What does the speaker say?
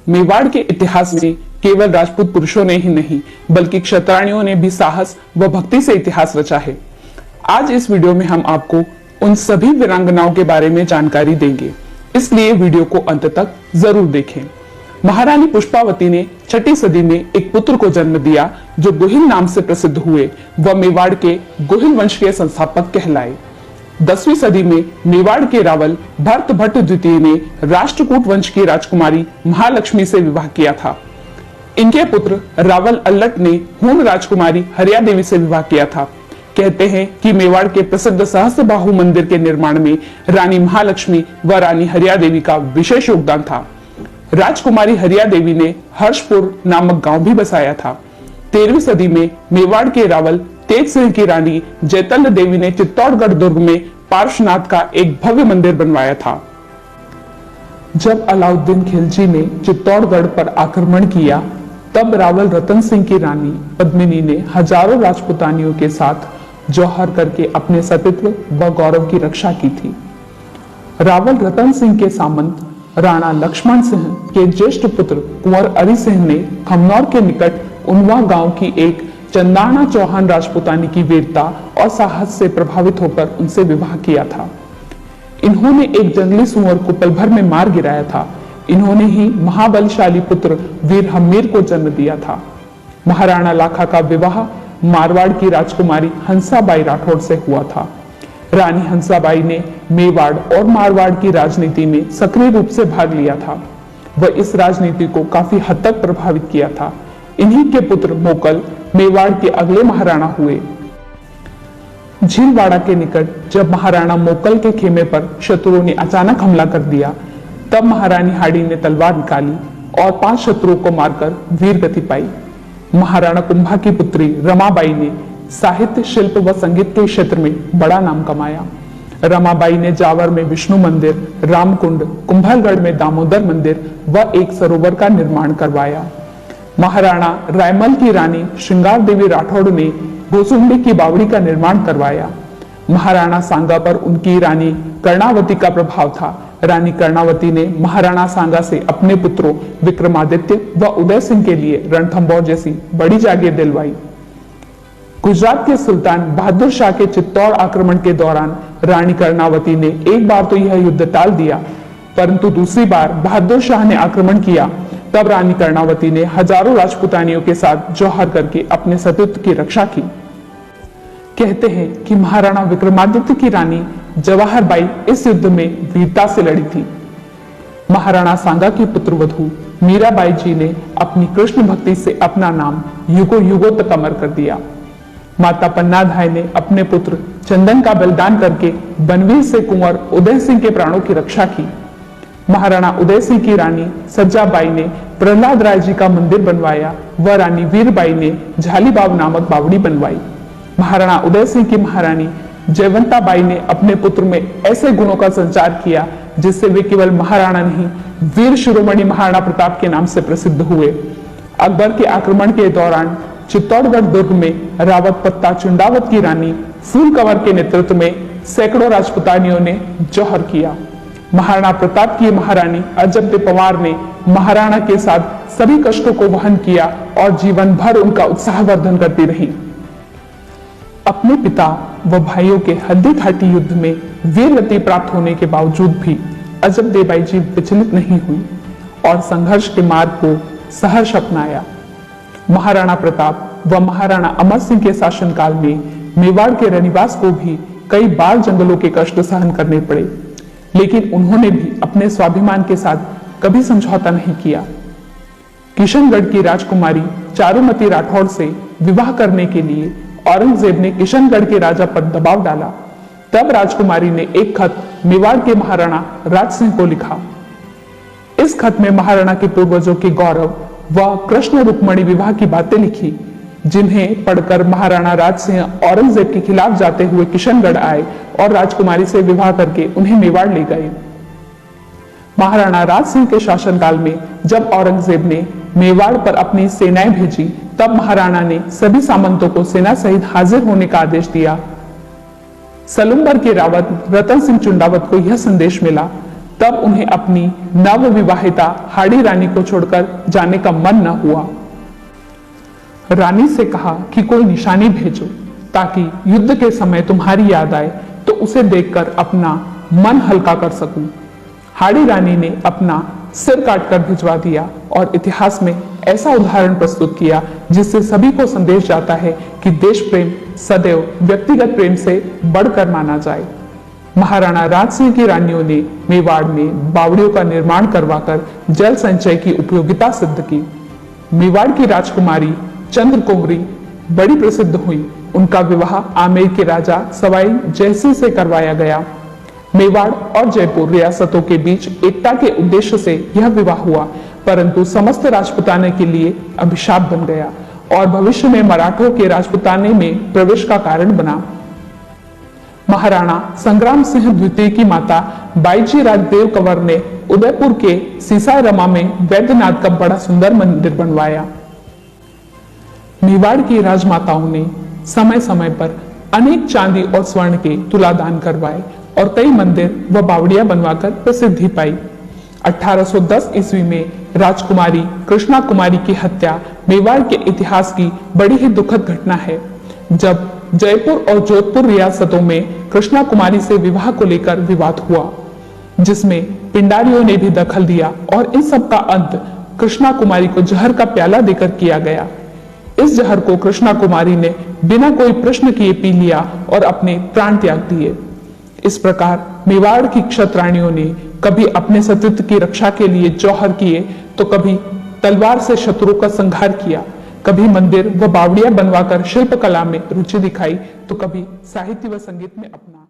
मेवाड़ के इतिहास में केवल राजपूत पुरुषों ने ही नहीं बल्कि क्षत्राणियों ने भी साहस व भक्ति से इतिहास रचा है। आज इस वीडियो में हम आपको उन सभी वीरांगनाओं के बारे में जानकारी देंगे, इसलिए वीडियो को अंत तक जरूर देखें। महारानी पुष्पावती ने 6ठी सदी में एक पुत्र को जन्म दिया जो गोहिल नाम से प्रसिद्ध हुए व मेवाड़ के गोहिल वंश के संस्थापक कहलाए। 10वीं सदी में मेवाड़ के रावल भरत भट्ट द्वितीय ने राष्ट्रकूट वंश की राजकुमारी महालक्ष्मी से विवाह किया था। इनके पुत्र रावल अल्लट ने हूण राजकुमारी हरिया देवी से विवाह किया था। कहते हैं कि मेवाड़ के प्रसिद्ध सहस्त्रबाहु मंदिर के निर्माण में रानी महालक्ष्मी व रानी हरिया देवी का विशेष योगदान था। राजकुमारी हरिया देवी ने हर्षपुर नामक गांव भी बसाया था। 13वीं सदी में मेवाड़ के रावल तेज सिंह की रानी जैतल्य देवी ने चित्तौड़गढ़ दुर्ग में पार्श्वनाथ का एक भव्य मंदिर बनवाया था। जब अलाउद्दीन खिलजी ने चित्तौड़गढ़ पर आक्रमण किया तब रावल रतन सिंह की रानी पद्मिनी ने हजारों राजपूतानियों के साथ जौहर करके अपने सतीत्व व गौरव की रक्षा की थी। रावल रतन सिंह के सामंत राणा लक्ष्मण सिंह के ज्येष्ठ पुत्र कुंवर अरि सिंह ने खमनौर के निकट उनवा गांव की एक चंदाना चौहान राजपूतानी की वीरता और साहस से प्रभावित होकर उनसे विवाह किया था। इन्होंने एक जंगली सुअर को पल भर में मार गिराया था। इन्होंने ही महाबलशाली पुत्र वीर हम्मीर को जन्म दिया था। महाराणा लाखा का विवाह मारवाड़ की राजकुमारी हंसाबाई राठौड़ से हुआ था। रानी हंसाबाई ने मेवाड़ और मारवाड़ की राजनीति में सक्रिय रूप से भाग लिया था। वह इस राजनीति को काफी हद तक प्रभावित किया था। इन्हीं के पुत्र मोकल मेवाड़ के अगले महाराणा हुए। झीलवाड़ा के निकट जब महाराणा मोकल के खेमे पर शत्रुओं ने अचानक हमला कर दिया तब महारानी हाड़ी ने तलवार निकाली और 5 शत्रुओं को मारकर वीर गति पाई। महाराणा कुंभा की पुत्री रमाबाई ने साहित्य, शिल्प व संगीत के क्षेत्र में बड़ा नाम कमाया। रमाबाई ने जावर में विष्णु मंदिर, रामकुंड, कुंभलगढ़ में दामोदर मंदिर व एक सरोवर का निर्माण करवाया। महाराणा रायमल की रानी श्रृंगार देवी राठौड़ ने भोसुंडी की बावड़ी का निर्माण करवाया। महाराणा सांगा पर उनकी रानी कर्णावती का प्रभाव था। रानी कर्णावती ने महाराणा सांगा से अपने पुत्रों विक्रमादित्य व उदय सिंह के लिए रणथंभौर जैसी बड़ी जागीर दिलवाई। गुजरात के सुल्तान बहादुर शाह के चित्तौड़ आक्रमण के दौरान रानी कर्णावती ने एक बार तो यह युद्ध टाल दिया, परंतु दूसरी बार बहादुर शाह ने आक्रमण किया तब रानी कर्णावती ने हजारों राजपूतानियों के साथ जौहर करके अपने सतीत्व की रक्षा की। कहते हैं कि महाराणा विक्रमादित्य की रानी जवाहर बाई इस युद्ध में वीरता से लड़ी थी। महाराणा सांगा की पुत्रवधू मीराबाई जी ने अपनी कृष्ण भक्ति से अपना नाम युगों युगों तक अमर कर दिया। माता पन्नाधाय ने अपने पुत्र चंदन का बलिदान करके बनवीर से कुंवर उदय सिंह के प्राणों की रक्षा की। महाराणा उदय सिंह की रानी सज्जाबाई ने प्रहलाद राय जी का मंदिर बनवाया व रानी वीरबाई ने झालीबाव नामक बावड़ी बनवाई। महाराणा उदय सिंह की महारानी जयवंताबाई ने अपने पुत्र में ऐसे गुणों का संचार किया जिससे वे केवल महाराणा नहीं वीर शिरोमणि महाराणा प्रताप के नाम से प्रसिद्ध हुए। अकबर के आक्रमण के दौरान चित्तौड़गढ़ दुर्ग में रावत पत्ता चुंडावत की रानी फूल कंवर के नेतृत्व में सैकड़ों राजपूतानियों ने जौहर किया। महाराणा प्रताप की महारानी अजब पवार ने महाराणा के साथ सभी कष्टों को वहन किया और जीवन भर उनका उत्साहवर्धन करती रही। अपने पिता व भाइयों के हल्दी घाटी युद्ध में वीरगति प्राप्त होने के बावजूद भी अजब देबाई जी विचलित नहीं हुई और संघर्ष के मार्ग को सहर्ष अपनाया। महाराणा प्रताप व महाराणा अमर सिंह के शासनकाल में मेवाड़ के रनिवास को भी कई बार जंगलों के कष्ट सहन करने पड़े, लेकिन उन्होंने भी अपने स्वाभिमान के साथ कभी समझौता नहीं किया। किशनगढ़ की राजकुमारी चारुमती राठौड़ से विवाह करने के लिए औरंगजेब ने किशनगढ़ के राजा पर दबाव डाला। तब राजकुमारी ने एक खत मेवाड़ के महाराणा राज सिंह को लिखा। इस खत में महाराणा के पूर्वजों के गौरव व कृष्ण रुक्मणी विवाह की बातें लिखी, जिन्हें पढ़कर महाराणा राज सिंह औरंगजेब के खिलाफ जाते हुए किशनगढ़ आए और राजकुमारी से विवाह करके उन्हें मेवाड़ ले गए। महाराणा राज सिंह के शासनकाल में जब औरंगजेब ने मेवाड़ पर अपनी सेनाएं भेजी तब महाराणा ने सभी सामंतों को सेना सहित हाजिर होने का आदेश दिया। सलुम्बर के रावत रतन सिंह चुंडावत को यह संदेश मिला, तब उन्हें अपनी नव विवाहिता हाड़ी रानी को छोड़कर जाने का मन न हुआ। रानी से कहा कि कोई निशानी भेजो ताकि युद्ध के समय तुम्हारी याद आए तो उसे देखकर अपना मन हल्का कर सकूं। हाड़ी रानी ने अपना सिर काटकर भिजवा दिया और इतिहास में ऐसा उदाहरण प्रस्तुत किया जिससे सभी को संदेश जाता है कि देश प्रेम सदैव व्यक्तिगत प्रेम से बढ़कर माना जाए। महाराणा राज सिंह की रानियों ने मेवाड़ में बावड़ियों का निर्माण करवाकर जल संचय की उपयोगिता सिद्ध की। मेवाड़ की राजकुमारी चंद्रकुमारी बड़ी प्रसिद्ध हुई। उनका विवाह आमेर के राजा सवाई जयसिंह से करवाया गया। मेवाड़ और जयपुर रियासतों के बीच एकता के उद्देश्य से यह विवाह हुआ, परंतु समस्त राजपुताने के लिए अभिशाप बन गया और भविष्य में मराठों के राजपुताने में प्रवेश का कारण बना। महाराणा संग्राम सिंह द्वितीय की माता बाईजी राजदेव कंवर ने उदयपुर के सीसा रमा में वैद्यनाथ का बड़ा सुंदर मंदिर बनवाया। मेवाड़ की राजमाताओं ने समय समय पर अनेक चांदी और स्वर्ण के तुलादान करवाए और कई मंदिर व बावड़ियां बनवाकर प्रसिद्धि पाई। 1810 ईस्वी में राजकुमारी कृष्णा कुमारी की हत्या मेवाड़ के इतिहास की बड़ी ही दुखद घटना है। जब जयपुर और जोधपुर रियासतों में कृष्णा कुमारी से विवाह को लेकर विवाद हुआ, जिसमें पिंडारियों ने भी दखल दिया और इन सब का अंत कृष्णा कुमारी को जहर का प्याला देकर किया गया। इस जहर को कृष्णा कुमारी ने बिना कोई प्रश्न किए पी लिया और अपने प्राण त्याग दिए। इस प्रकार मेवाड़ की क्षत्राणियों ने कभी अपने सतीत्व की रक्षा के लिए जौहर किए तो कभी तलवार से शत्रुओं का संहार किया, कभी मंदिर व बावड़ियां बनवाकर शिल्प कला में रुचि दिखाई तो कभी साहित्य व संगीत में अपना